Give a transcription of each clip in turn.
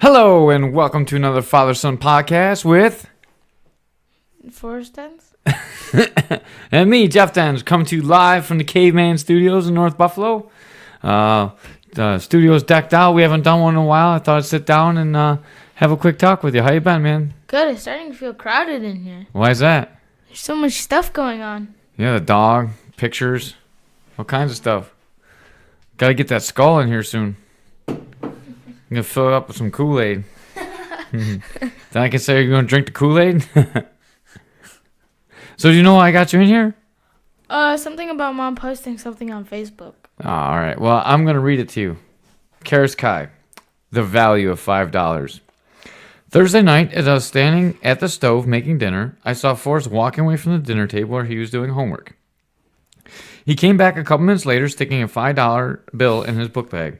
Hello and welcome to another Father-Son podcast with Forrest Dens? and me, Jeff Dens, come to you live from the Caveman Studios in North Buffalo. The studio's decked out. We haven't done one in a while. I thought I'd sit down and have a quick talk with you. How you been, man? Good, it's starting to feel crowded in here. Why is that? There's so much stuff going on. Yeah, the dog, pictures, all kinds of stuff. Gotta get that skull in here soon. I'm gonna fill it up with some Kool-Aid. Then I can say you're gonna drink the Kool-Aid. So do you know why I got you in here? Something about Mom posting something on Facebook. All right. Well, I'm gonna read it to you. Karis Kai, The Value of $5. Thursday night, as I was standing at the stove making dinner, I saw Forrest walking away from the dinner table where he was doing homework. He came back a couple minutes later, sticking a $5 bill in his book bag.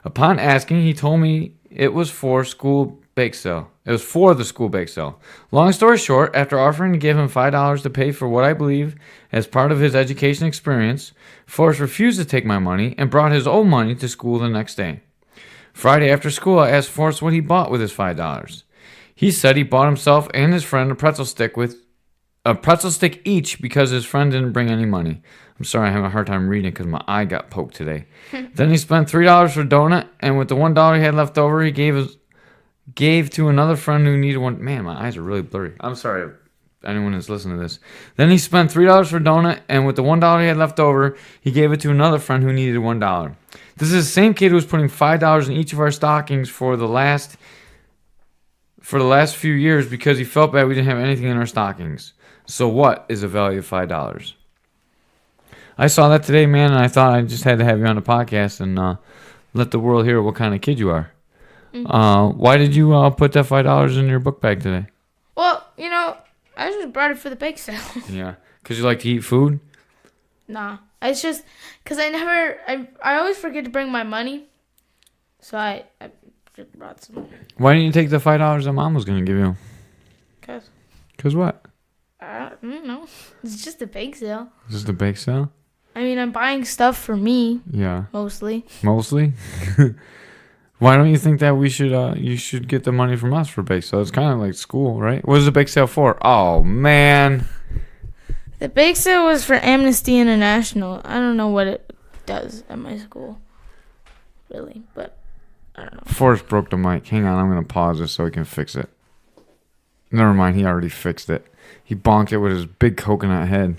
Upon asking, he told me it was for school bake sale. It was for the school bake sale. Long story short, after offering to give him $5 to pay for what I believe as part of his education experience, Forrest refused to take my money and brought his own money to school the next day. Friday after school, I asked Forrest what he bought with his $5. He said he bought himself and his friend a pretzel stick each because his friend didn't bring any money. I'm sorry, I have a hard time reading because my eye got poked today. Then he spent $3 for a donut, and with the $1 he had left over, he gave to another friend who needed one. Man, my eyes are really blurry. I'm sorry if anyone is listening to this. Then he spent $3 for a donut, and with the $1 he had left over, he gave it to another friend who needed $1. This is the same kid who was putting $5 in each of our stockings for the last few years because he felt bad we didn't have anything in our stockings. So what is the value of $5? I saw that today, man, and I thought I just had to have you on the podcast and let the world hear what kind of kid you are. Mm-hmm. Why did you put that $5 in your book bag today? Well, I just brought it for the bake sale. Yeah, because you like to eat food? Nah, it's just because I always forget to bring my money. So I just brought some. Why didn't you take the $5 that Mom was going to give you? Because what? I don't know. It's just a bake sale. Is this the bake sale? I mean, I'm buying stuff for me. Yeah. Mostly. Mostly? Why don't you think that you should get the money from us for bake sale? It's kind of like school, right? What is the bake sale for? Oh, man. The bake sale was for Amnesty International. I don't know what it does at my school, really, but I don't know. Forrest broke the mic. Hang on, I'm going to pause this so he can fix it. Never mind, he already fixed it. He bonked it with his big coconut head.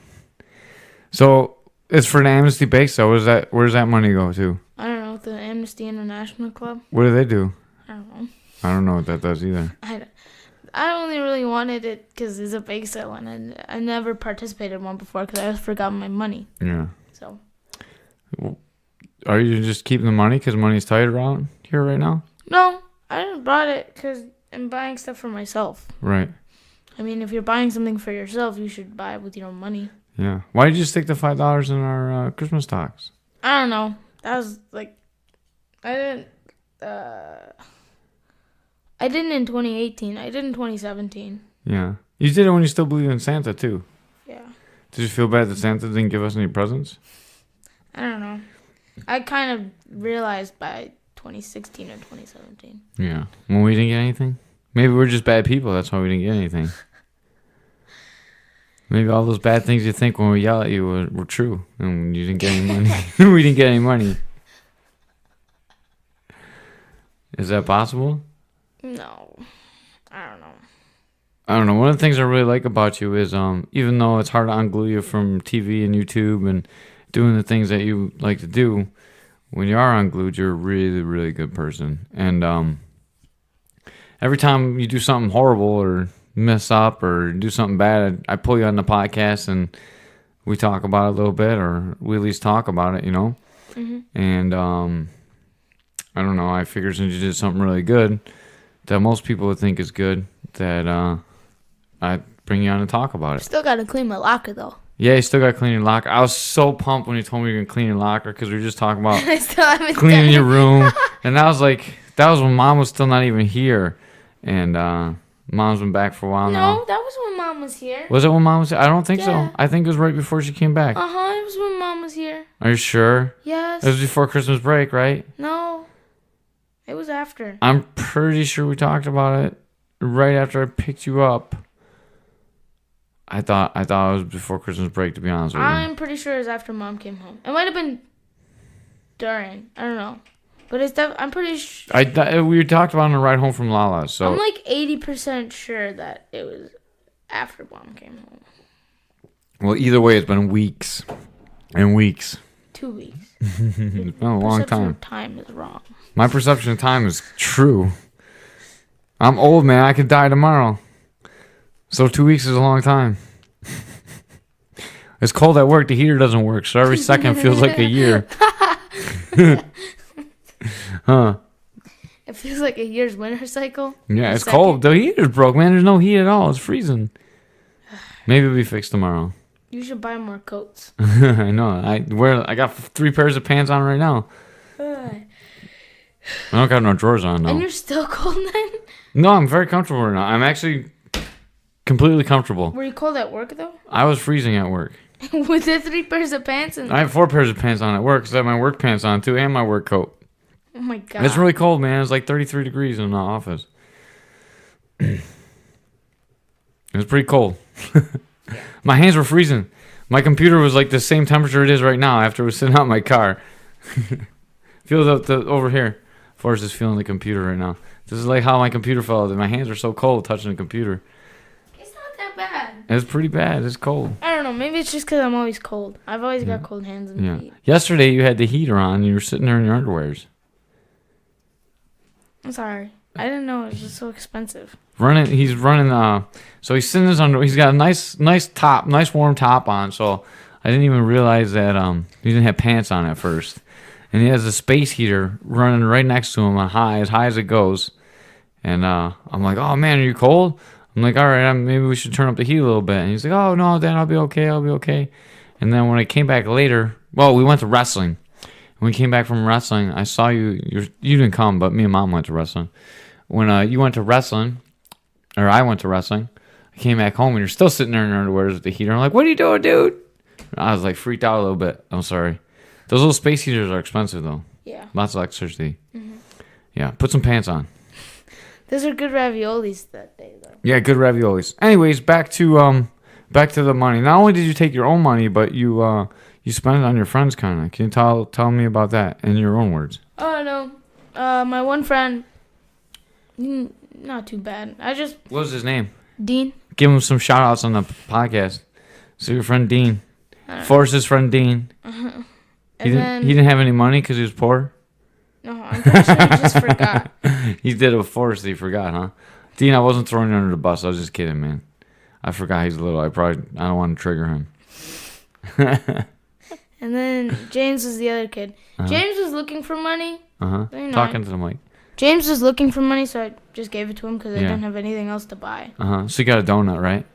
So, it's for the Amnesty bake sale. Where does that money go to? I don't know, the Amnesty International Club. What do they do? I don't know. I don't know what that does either. I only really wanted it because it's a bake sale, and I never participated in one before because I always forgot my money. Yeah. So. Are you just keeping the money because money's tight around here right now? No, I just brought it because I'm buying stuff for myself. Right. I mean, if you're buying something for yourself, you should buy it with your own money. Yeah. Why did you stick the $5 in our Christmas stocks? I don't know. That was like, I didn't in 2018. I did in 2017. Yeah. You did it when you still believed in Santa, too. Yeah. Did you feel bad that Santa didn't give us any presents? I don't know. I kind of realized by 2016 or 2017. Yeah. When we didn't get anything? Maybe we're just bad people. That's why we didn't get anything. Maybe all those bad things you think when we yell at you were true. And you didn't get any money. We didn't get any money. Is that possible? No. I don't know. I don't know. One of the things I really like about you is even though it's hard to unglue you from TV and YouTube and doing the things that you like to do, when you are unglued, you're a really, really good person. And every time you do something horrible or mess up or do something bad, I pull you on the podcast and we talk about it a little bit, or we at least talk about it, Mm-hmm. And I don't know, I figure since you did something really good that most people would think is good, that I'd bring you on to talk about it. Still got to clean my locker, though. Yeah, you still got to clean your locker. I was so pumped when you told me you were going to clean your locker because we were just talking about I still haven't cleaning done your it. room. And that was when Mom was still not even here. And Mom's been back for a while now. No, that was when Mom was here. Was it when Mom was here? I don't think so. Yeah. I think it was right before she came back. It was when Mom was here. Are you sure? Yes. It was before Christmas break, right? No. It was after. I'm pretty sure we talked about it right after I picked you up. I thought it was before Christmas break, to be honest with you. I'm pretty sure it was after Mom came home. It might have been during. I don't know. But it's I'm pretty sure. We talked about it on the ride home from Lala, so I'm like 80% sure that it was after Mom came home. well, either way, it's been weeks and weeks. 2 weeks. It's been a long Perception time. of time is wrong. My perception of time is true. I'm old, man. I could die tomorrow. So 2 weeks is a long time. It's cold at work. The heater doesn't work, so every second feels like a year. Huh? It feels like a year's winter cycle. Yeah, A it's second. cold. The heater's broke, man. There's no heat at all. It's freezing. Maybe it'll be fixed tomorrow. You should buy more coats. I know. I got 3 pairs of pants on right now. I don't got no drawers on though. And you're still cold then? No, I'm very comfortable right now. I'm actually completely comfortable. Were you cold at work though? I was freezing at work. With the 3 pairs of pants and I have 4 pairs of pants on at work because I have my work pants on too and my work coat. oh my god. It's really cold, man. It's like 33 degrees in the office. It was pretty cold. My hands were freezing. My computer was like the same temperature it is right now after it was sitting out in my car. Feel over here. Forrest is feeling the computer right now. This is like how my computer felt. My hands are so cold touching the computer. It's not that bad. It's pretty bad. It's cold. I don't know. Maybe it's just because I'm always cold. I've always got cold hands and Yeah. feet. Yesterday you had the heater on and you were sitting there in your underwears. I'm sorry. I didn't know it was just so expensive. He's running so he's sitting in his under, he's got a nice warm top on, so I didn't even realize that he didn't have pants on at first. And he has a space heater running right next to him on as high as it goes. And I'm like, "Oh man, are you cold?" I'm like, "All right, maybe we should turn up the heat a little bit." And he's like, "Oh no, Dan, I'll be okay." And then when I came back later, well, we went to wrestling. When we came back from wrestling, I saw you didn't come, but me and Mom went to wrestling. When you went to wrestling, or I went to wrestling, I came back home and you're still sitting there in your underwear with the heater. I'm like, "What are you doing, dude?" I was like freaked out a little bit. I'm sorry. Those little space heaters are expensive though. Yeah. Lots of electricity. Mm-hmm. Yeah, put some pants on. Those are good raviolis that day though. Yeah, good raviolis. Anyways, back to the money. Not only did you take your own money, but you spent it on your friends kind of. Can you tell me about that in your own words? Oh no. My one friend, not too bad. What was his name? Dean. Give him some shout outs on the podcast. So your friend Dean. Forrest's friend Dean. He didn't have any money because he was poor? No, I'm pretty sure he just forgot. He did it with Forrest. He forgot, huh? Dean, I wasn't throwing you under the bus. I was just kidding, man. I forgot he's little. I don't want to trigger him. And then James was the other kid. James was looking for money. Talking to the mic. James was looking for money, so I just gave it to him because I didn't have anything else to buy. So you got a donut, right?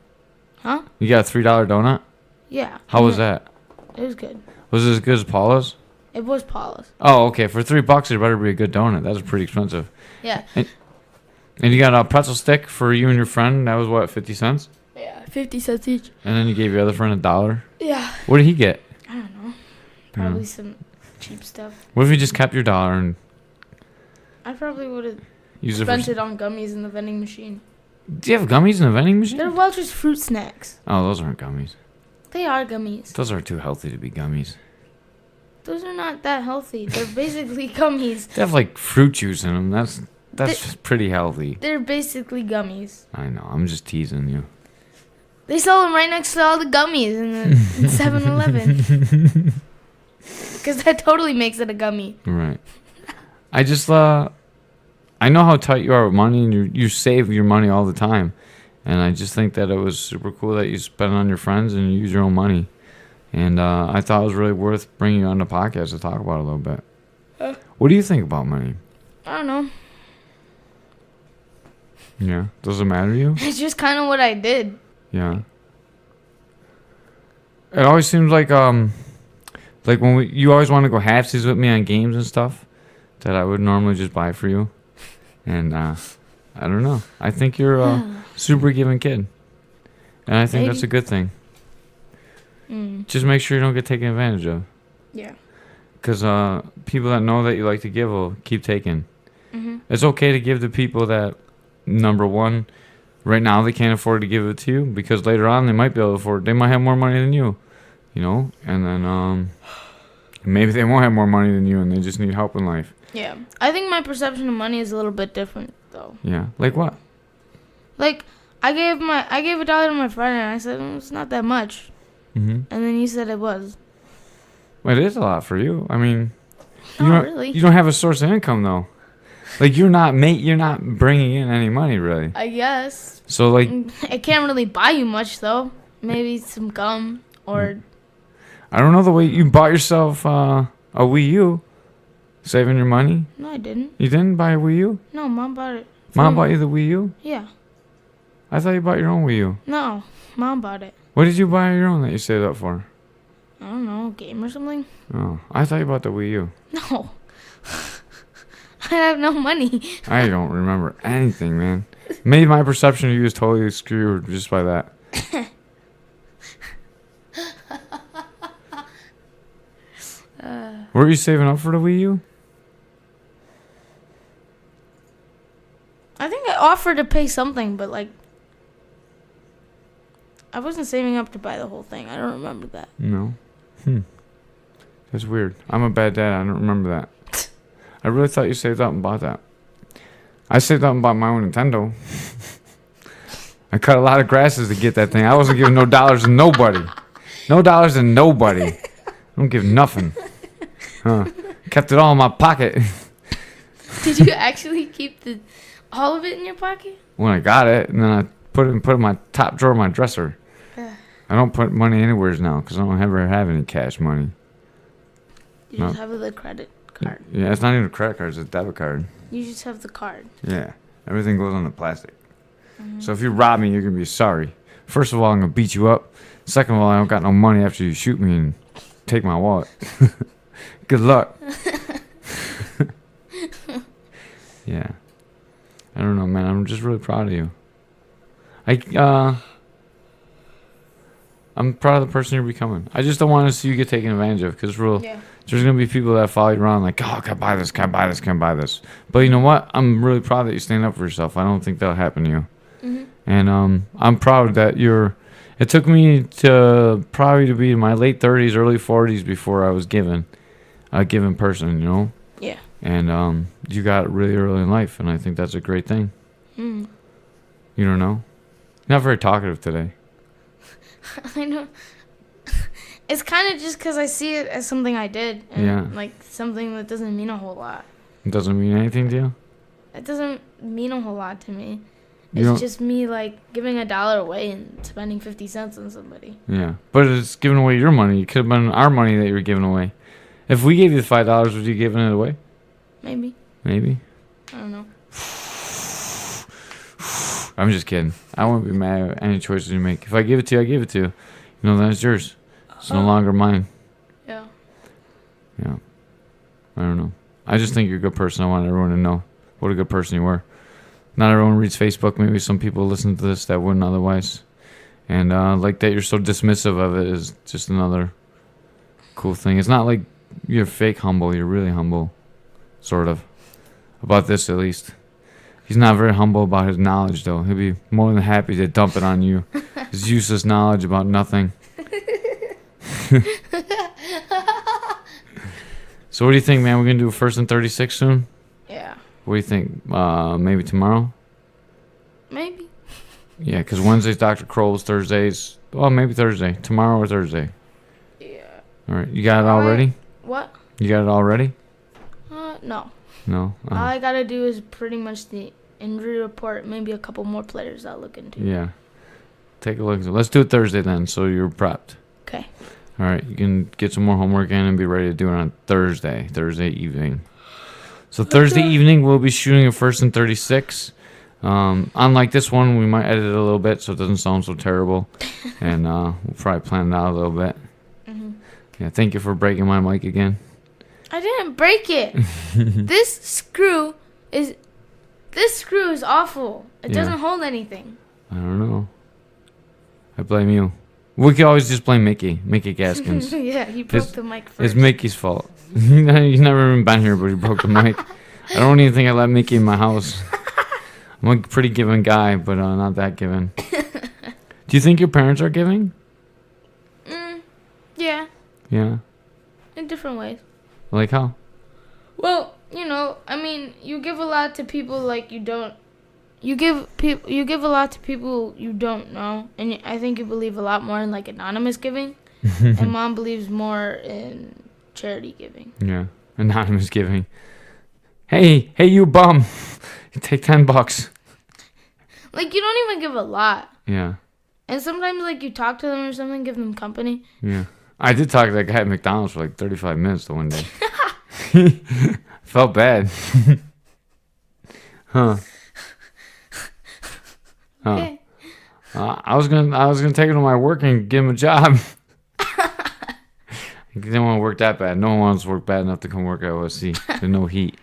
Huh? You got a $3 donut? Yeah. How was that? It was good. Was it as good as Paula's? It was Paula's. Oh, okay. For $3, it better be a good donut. That's pretty expensive. Yeah. And you got a pretzel stick for you and your friend. That was what, 50 cents? Yeah, 50 cents each. And then you gave your other friend $1. Yeah. What did he get? I don't know. Probably some cheap stuff. What if you just kept your $1 and I probably would have used spent it on gummies in the vending machine. Do you have gummies in the vending machine? They're Welch's fruit snacks. Oh, those aren't gummies. They are gummies. Those are too healthy to be gummies. Those are not that healthy. They're basically gummies. They have like fruit juice in them. That's pretty healthy. They're basically gummies. I know. I'm just teasing you. They sell them right next to all the gummies in the 7-Eleven. Because that totally makes it a gummy. Right. I just I know how tight you are with money, and you save your money all the time. And I just think that it was super cool that you spent it on your friends and you use your own money. And I thought it was really worth bringing you on the podcast to talk about it a little bit. What do you think about money? I don't know. Yeah. Does it matter to you? It's just kind of what I did. Yeah. It always seems like when you always want to go halfsies with me on games and stuff that I would normally just buy for you. And I don't know. I think you're a super giving kid. And I think that's a good thing. Just make sure you don't get taken advantage of. Yeah. Because people that know that you like to give will keep taking. It's okay to give to people that, number one, right now they can't afford to give it to you because later on they might be able to afford. They might have more money than you, and then maybe they won't have more money than you and they just need help in life. Yeah. I think my perception of money is a little bit different though. Yeah. Like what? Like I gave $1 to my friend and I said it's not that much, Mm-hmm. and then you said it was. It is a lot for you. I mean, you Not don't, really. you don't have a source of income though. Like you're not bringing in any money really. I guess. So like, It can't really buy you much though. Maybe some gum or. I don't know the way you bought yourself a Wii U, saving your money. No, I didn't. You didn't buy a Wii U? No, Mom bought it. Mom bought you the Wii U? Yeah. I thought you bought your own Wii U. No, Mom bought it. What did you buy your own that you saved up for? I don't know, a game or something? Oh, I thought you bought the Wii U. No. I have no money. I don't remember anything, man. Maybe my perception of you is totally skewed just by that. Were you saving up for the Wii U? I think I offered to pay something, but like, I wasn't saving up to buy the whole thing. I don't remember that. No. That's weird. I'm a bad dad. I don't remember that. I really thought you saved up and bought that. I saved up and bought my own Nintendo. I cut a lot of grasses to get that thing. I wasn't giving no dollars to nobody. No dollars to nobody. I don't give nothing. Kept it all in my pocket. Did you actually keep all of it in your pocket? When I got it, and then I put it in my top drawer of my dresser. I don't put money anywhere now because I don't ever have any cash money. You just have the credit card. Yeah, it's not even a credit card. It's a debit card. You just have the card. Yeah. Everything goes on the plastic. So if you rob me, you're going to be sorry. First of all, I'm going to beat you up. Second of all, I don't got no money after you shoot me and take my wallet. Good luck. Yeah. I don't know, man. I'm just really proud of you. I'm proud of the person you're becoming. I just don't want to see you get taken advantage of because there's going to be people that follow you around like, oh, can I buy this? Can I buy this? Can I buy this? But you know what? I'm really proud that you stand up for yourself. I don't think that'll happen to you. Mm-hmm. And I'm proud that it took me to probably to be in my late 30s, early 40s before I was a given person, Yeah. And you got it really early in life, and I think that's a great thing. Mm. You don't know? You're not very talkative today. I know. It's kind of just because I see it as something I did. And Yeah. like something that doesn't mean a whole lot. It doesn't mean anything to you? It doesn't mean a whole lot to me. You don't- It's just me like giving $1 away and spending 50 cents on somebody. Yeah. But it's giving away your money. It could have been our money that you were giving away. If we gave you the $5, would you giving it away? Maybe. Maybe. I don't know. I'm just kidding. I wouldn't be mad at any choices you make. If I give it to you, I give it to you. Then it's yours. It's no longer mine. Yeah. Yeah. I don't know. I just think you're a good person. I want everyone to know what a good person you were. Not everyone reads Facebook. Maybe some people listen to this that wouldn't otherwise. And like that you're so dismissive of it is just another cool thing. It's not like you're fake humble. You're really humble. Sort of. About this, at least. He's not very humble about his knowledge, though. He'll be more than happy to dump it on you. His useless knowledge about nothing. So what do you think, man? We're going to do First and 36 soon? Yeah. What do you think? Maybe tomorrow? Maybe. Yeah, because Wednesday's Dr. Kroll's, Thursday's... Well, maybe Thursday. Tomorrow or Thursday. Yeah. All right. You got it all ready? What? You got it all ready? No. No? All I gotta do is pretty much the injury report. Maybe a couple more players I'll look into. Yeah. Take a look. Let's do it Thursday then, so you're prepped. Okay. All right. You can get some more homework in and be ready to do it on Thursday evening. So Thursday evening, we'll be shooting a First and 36. Unlike this one, we might edit it a little bit so it doesn't sound so terrible. And we'll probably plan it out a little bit. Mm-hmm. Yeah, thank you for breaking my mic again. I didn't break it. This screw is awful. It doesn't hold anything. I don't know. I blame you. We could always just blame Mickey Gaskins. Yeah, he broke the mic first. It's Mickey's fault. He's never even been here, but he broke the mic. I don't even think I let Mickey in my house. I'm a pretty giving guy, but not that giving. Do you think your parents are giving? Yeah, Yeah. in different ways. Like how? Well, I mean, you give a lot to people like you don't. You give a lot to people you don't know, and I think you believe a lot more in like anonymous giving, and Mom believes more in charity giving. Yeah. Anonymous giving. Hey, you bum. Take $10. Like, you don't even give a lot. Yeah. And sometimes, like, you talk to them or something, give them company. Yeah. I did talk to that guy at McDonald's for like 35 minutes the one day. Felt bad. Huh. Okay. I was gonna take him to my work and give him a job. I didn't want to work that bad. No one wants to work bad enough to come work at OSC. There's no heat.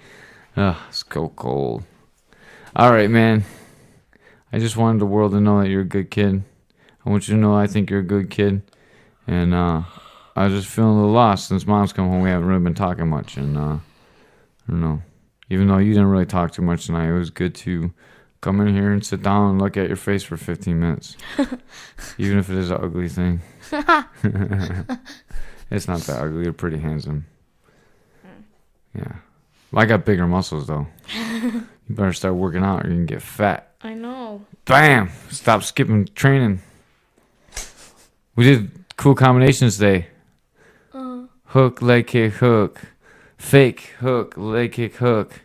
Ugh, it's so cold. All right, man. I just wanted the world to know that you're a good kid. I want you to know I think you're a good kid. And I was just feeling a little lost since Mom's come home. We haven't really been talking much. And I don't know. Even though you didn't really talk too much tonight, it was good to come in here and sit down and look at your face for 15 minutes. Even if it is an ugly thing. It's not that ugly. You're pretty handsome. Yeah. Well, I got bigger muscles, though. You better start working out or you can get fat. I know. Bam! Stop skipping training. We did cool combinations today. Hook, leg kick, hook. Fake hook, leg kick, hook.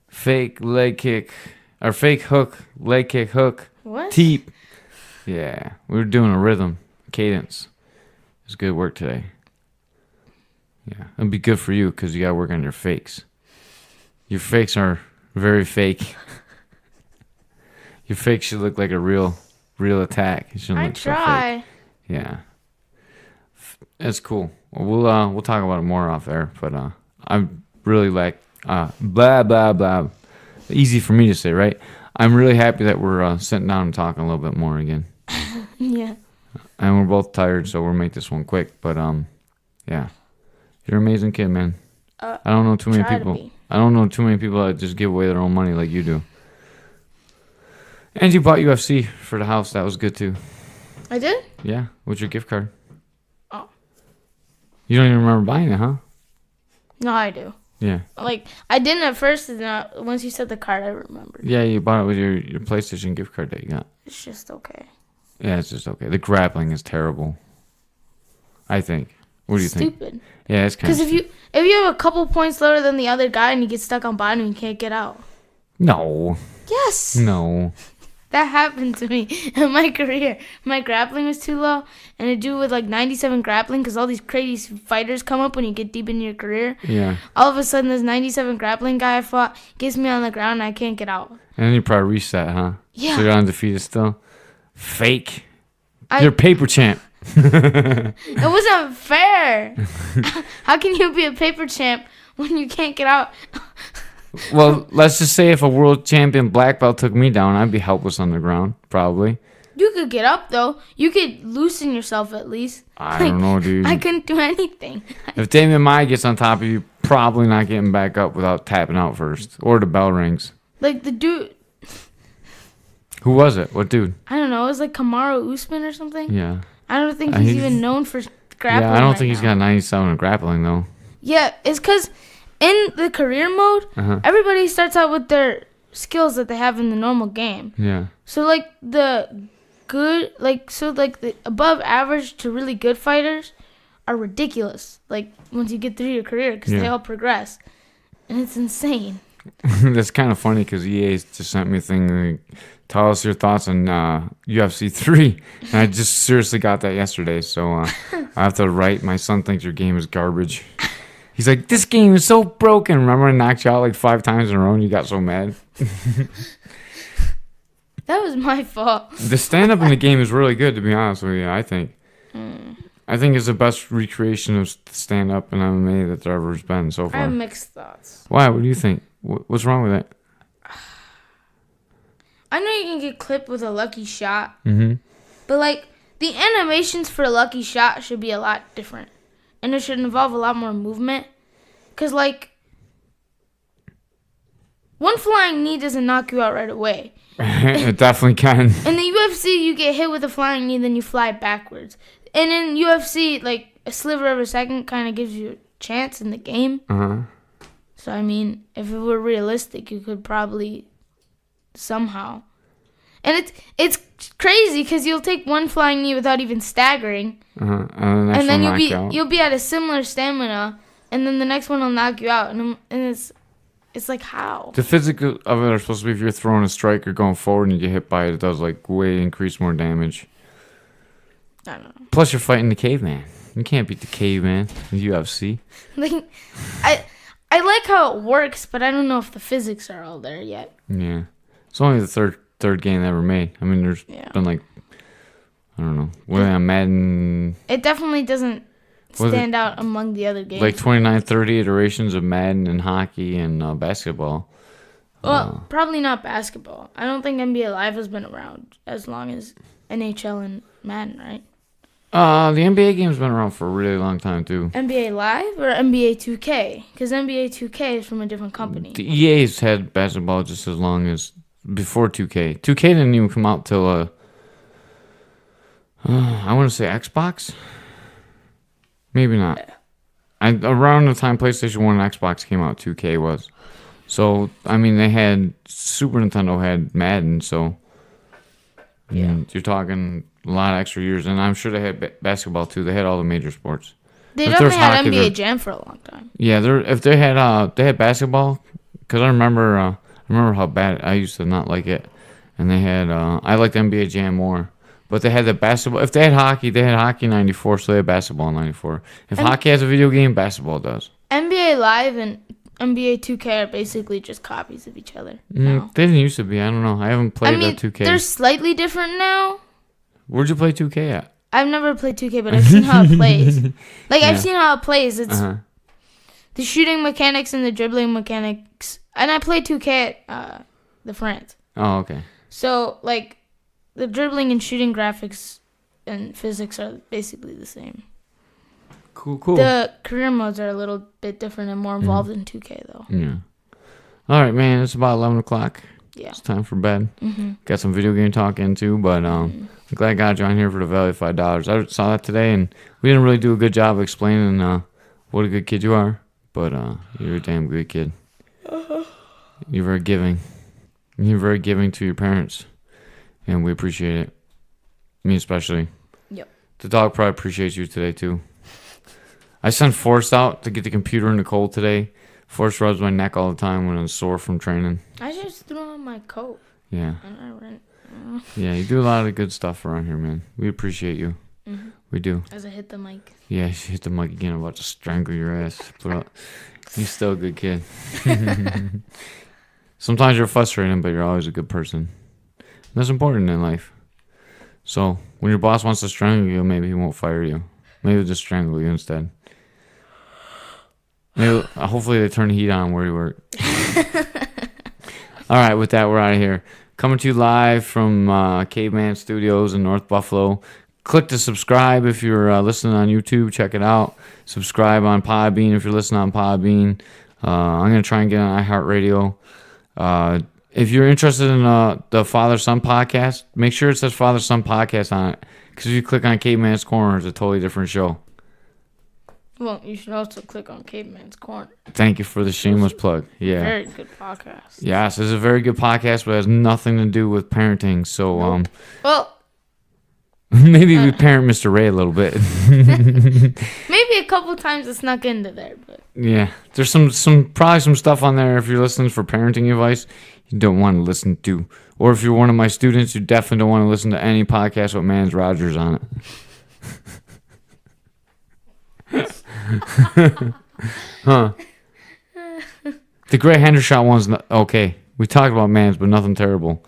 Fake leg kick. Or fake hook, leg kick, hook. What? Teep. Yeah. We were doing a rhythm, cadence. It was good work today. Yeah. It'll be good for you because you got to work on your fakes. Your fakes are very fake. Your fake should look like a real attack. It shouldn't I look so try. fake. Yeah. That's cool. Well, we'll talk about it more off air, but I'm really like blah blah blah. Easy for me to say, right? I'm really happy that we're sitting down and talking a little bit more again. Yeah. And we're both tired, so we'll make this one quick. But yeah, you're an amazing kid, man. I don't know too many Try to people. be. I don't know too many people that just give away their own money like you do. And you bought UFC for the house. That was good too. I did? Yeah, with your gift card. Oh. You don't even remember buying it, huh? No, I do. Yeah. Like, I didn't at first, and once you said the card, I remembered. Yeah, you bought it with your PlayStation gift card that you got. It's just okay. Yeah, it's just okay. The grappling is terrible. I think. What do you think? Stupid. Yeah, it's kind of Because if you have a couple points lower than the other guy and you get stuck on bottom, you can't get out. No. Yes. No. That happened to me in my career. My grappling was too low, and to do with like 97 grappling, because all these crazy fighters come up when you get deep into your career. Yeah. All of a sudden, this 97 grappling guy I fought gets me on the ground, and I can't get out. And then you probably reset, huh? Yeah. So you're undefeated still? Fake. I- You're paper champ. It wasn't fair. How can you be a paper champ when you can't get out? Well, let's just say if a world champion black belt took me down, I'd be helpless on the ground, probably. You could get up, though. You could loosen yourself at least. I don't know, dude. I couldn't do anything. If Damian Maya gets on top of you, probably not getting back up without tapping out first. Or the bell rings. Like, the dude, Who was it? What dude? I don't know, it was like Kamaru Usman or something. Yeah. I don't think he's even known for grappling. Yeah, I don't right think he's now. got 97 in grappling, though. Yeah, it's because in the career mode, Uh-huh. everybody starts out with their skills that they have in the normal game. Yeah. So, like, the above average to really good fighters are ridiculous. Like, once you get through your career, because they Yeah. all progress. And it's insane. That's kind of funny because EA just sent me a thing. Like, tell us your thoughts on UFC 3. And I just seriously got that yesterday. So I have to write. My son thinks your game is garbage. He's like, this game is so broken. Remember I knocked you out like 5 times in a row and you got so mad? That was my fault. The stand-up in the game is really good, to be honest with you, I think. I think it's the best recreation of stand-up in MMA that there ever has been so I far. have mixed thoughts. Why? What do you think? What's wrong with it? I know you can get clipped with a lucky shot, Mm-hmm. but, like, the animations for a lucky shot should be a lot different. And it should involve a lot more movement. Because, like, one flying knee doesn't knock you out right away. It definitely can. In the UFC, you get hit with a flying knee, then you fly backwards. And in UFC, like, a sliver of a second kind of gives you a chance in the game. Uh-huh. So, I mean, if it were realistic, you could probably somehow. And it's crazy because you'll take one flying knee without even staggering. Uh-huh. And then you'll be at a similar stamina, and then the next one will knock you out. And it's like, how? The physics of it are supposed to be if you're throwing a strike or going forward and you get hit by it, it does like way increase more damage. I don't know. Plus, you're fighting the caveman. You can't beat the caveman in UFC. Like, I like how it works, but I don't know if the physics are all there yet. Yeah, it's only the third game ever made. I mean, there's been like, I don't know, what on Madden. It definitely doesn't stand out among the other games. Like 29, 30 iterations of Madden and hockey and basketball. Well, probably not basketball. I don't think NBA Live has been around as long as NHL and Madden, right? The NBA game's been around for a really long time too. NBA Live or NBA 2K? Because NBA 2K is from a different company. The EA's had basketball just as long as before 2K. 2K didn't even come out till I want to say Xbox. Maybe not. Around the time PlayStation 1 and Xbox came out, 2K was. So I mean, they had Super Nintendo had Madden, so you're talking a lot of extra years, and I'm sure they had basketball too. They had all the major sports. They definitely had NBA Jam for a long time. Yeah, if they had basketball, because I remember how bad I used to not like it, and they had I liked NBA Jam more, but they had the basketball. If they had hockey in '94, so they had basketball in '94. If hockey has a video game, basketball does. NBA Live and NBA 2K are basically just copies of each other. They didn't used to be. I don't know. I haven't played 2K. They're slightly different now. Where'd you play 2K at? I've never played 2K, but I've seen how it plays. Like, I've seen how it plays. It's the shooting mechanics and the dribbling mechanics. And I played 2K at the France. Oh, okay. So, like, the dribbling and shooting graphics and physics are basically the same. Cool. The career modes are a little bit different and more involved in 2K, though. Yeah. All right, man. It's about 11 o'clock. Yeah. It's time for bed. Got some video game talk into, but I'm glad I got you on here for the value of $5. I saw that today, and we didn't really do a good job of explaining what a good kid you are, but you're a damn good kid. You're very giving. You're very giving to your parents, and we appreciate it. Me especially. Yep. The dog probably appreciates you today, too. I sent Forrest out to get the computer in the cold today. Forrest rubs my neck all the time when I'm sore from training. I just threw on my coat. Yeah. And I ran. Yeah, you do a lot of good stuff around here, man. We appreciate you. We do. As I hit the mic. Yeah, you hit the mic again. I'm about to strangle your ass. You're still a good kid. Sometimes you're frustrating, but you're always a good person. That's important in life. So, when your boss wants to strangle you, maybe he won't fire you. Maybe he'll just strangle you instead. Maybe, hopefully they turn the heat on where you work. All right, with that, we're out of here. Coming to you live from Caveman Studios in North Buffalo. Click to subscribe if you're listening on YouTube. Check it out. Subscribe on Podbean if you're listening on Podbean. I'm going to try and get on iHeartRadio. If you're interested in the Father-Son podcast, make sure it says Father-Son podcast on it. Because if you click on Caveman's Corner, it's a totally different show. Well, you should also click on Caveman's Corner. Thank you for the shameless plug. Yeah. Very good podcast. Yes, it's a very good podcast, but it has nothing to do with parenting. So, well, maybe we parent Mr. Ray a little bit. Maybe a couple times it snuck into there, but yeah, there's probably some stuff on there if you're listening for parenting advice you don't want to listen to, or if you're one of my students, you definitely don't want to listen to any podcast with Mans Rogers on it. Huh? The Grey Hendershot one's not, okay. We talked about Mans, but nothing terrible.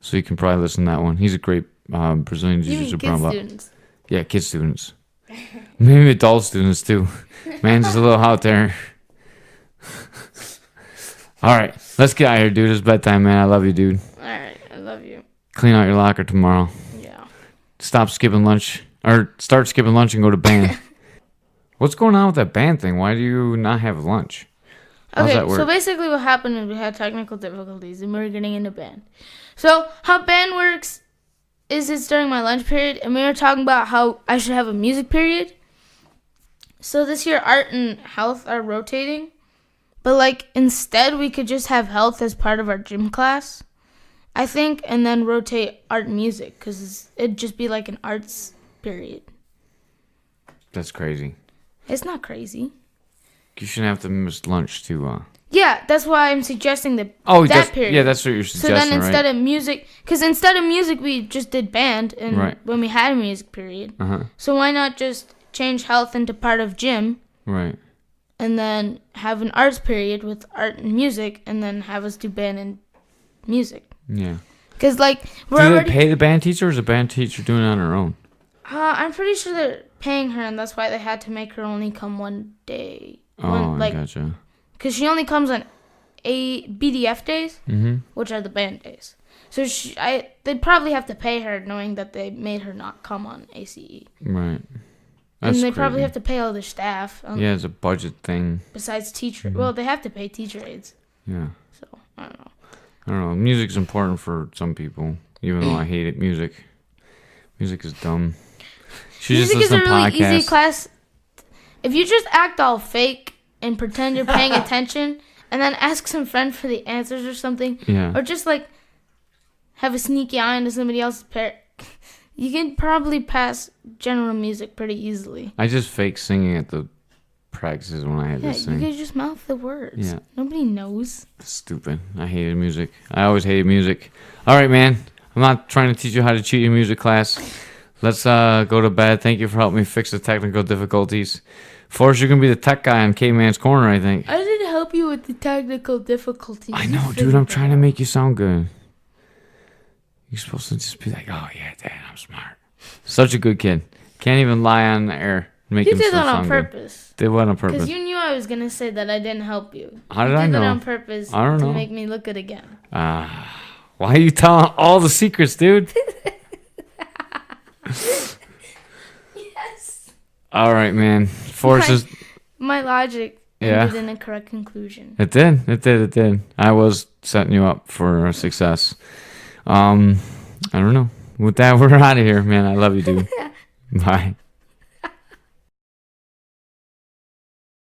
So you can probably listen to that one. He's a great Brazilian Jiu-Jitsu brown belt. Students. Yeah, kid students. Maybe adult students too. Mans is a little out there. All right, let's get out of here, dude. It's bedtime, man. I love you, dude. All right, I love you. Clean out your locker tomorrow. Yeah. Stop skipping lunch, or start skipping lunch and go to band. What's going on with that band thing? Why do you not have lunch? How's Okay, that work? so basically what happened is we had technical difficulties and we were getting into band. So how band works is it's during my lunch period and we were talking about how I should have a music period. So this year art and health are rotating. But like instead we could just have health as part of our gym class, I think, and then rotate art and music because it'd just be like an arts period. That's crazy. It's not crazy. You shouldn't have to miss lunch to. Yeah, that's why I'm suggesting that period. Yeah, that's what you're suggesting, So then instead right? of music, because instead of music we just did band, and Right. when we had a music period. Uh-huh. So why not just change health into part of gym, Right. and then have an arts period with art and music, and then have us do band and music? Yeah. Because like we're Do they already. pay the band teacher, or is the band teacher doing it on her own? I'm pretty sure they're paying her, and that's why they had to make her only come one day. Oh, I gotcha. Because she only comes on BDF days, Mm-hmm. which are the band days. So they'd probably have to pay her, knowing that they made her not come on ACE. Right. That's And they crazy. probably have to pay all their staff. Yeah, it's a budget thing. Besides teacher, Mhm. well, they have to pay teacher aides. Yeah. So I don't know. I don't know. Music's important for some people, even though I hate it. Music is dumb. Should just Music is a listen to really podcasts. easy class. If you just act all fake and pretend you're paying attention, and then ask some friend for the answers or something, Yeah. or just like have a sneaky eye into somebody else's pair, you can probably pass general music pretty easily. I just fake singing at the practices when I had Yeah, to you sing. could just mouth the words. Yeah. Nobody knows. Stupid. I hated music. I always hated music. All right, man. I'm not trying to teach you how to cheat in music class. Let's go to bed. Thank you for helping me fix the technical difficulties. Forrest, you're going to be the tech guy on Caveman's Corner, I think. I didn't help you with the technical difficulties. I You know, dude. figured I'm that trying to out. make you sound good. You're supposed to just be like, oh, yeah, Dad, I'm smart. Such a good kid. Can't even lie on the air and make You him did still that on sound good. purpose. Did what on Because purpose? you knew I was going to say that I didn't help you. How did you I did know? that on purpose I don't to know. make me look good again. Why are you telling all the secrets, dude? Yes. All right, man. Forrest is... My logic Yeah. ended in a correct conclusion. It did. I was setting you up for success. I don't know. With that, we're out of here, man. I love you, dude. Bye.